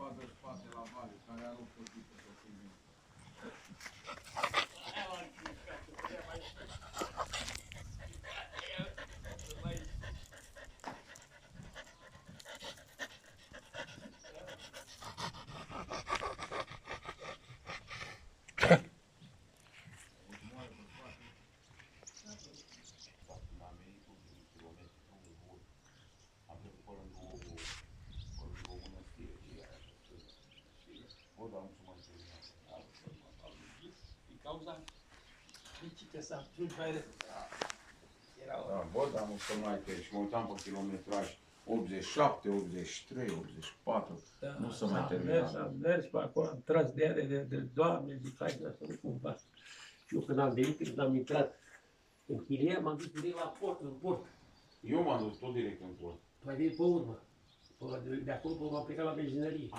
spadă spate la vale, care are o potiță pe primul. Cauza critică s-a pus mai Da, bă, dar nu să mai te și mă uitam pe kilometraj 87, 83, 84, da, nu se mai termina. Am mers pe acolo, am tras de ele de Doamne, zic, hai să nu cumva. Și eu când am venit, când am intrat în chilia, m-am dus direct la port, în port. Eu m-am dus tot direct în port. Tu ai venit pe urmă. De acolo m-am plecat la benzinărie.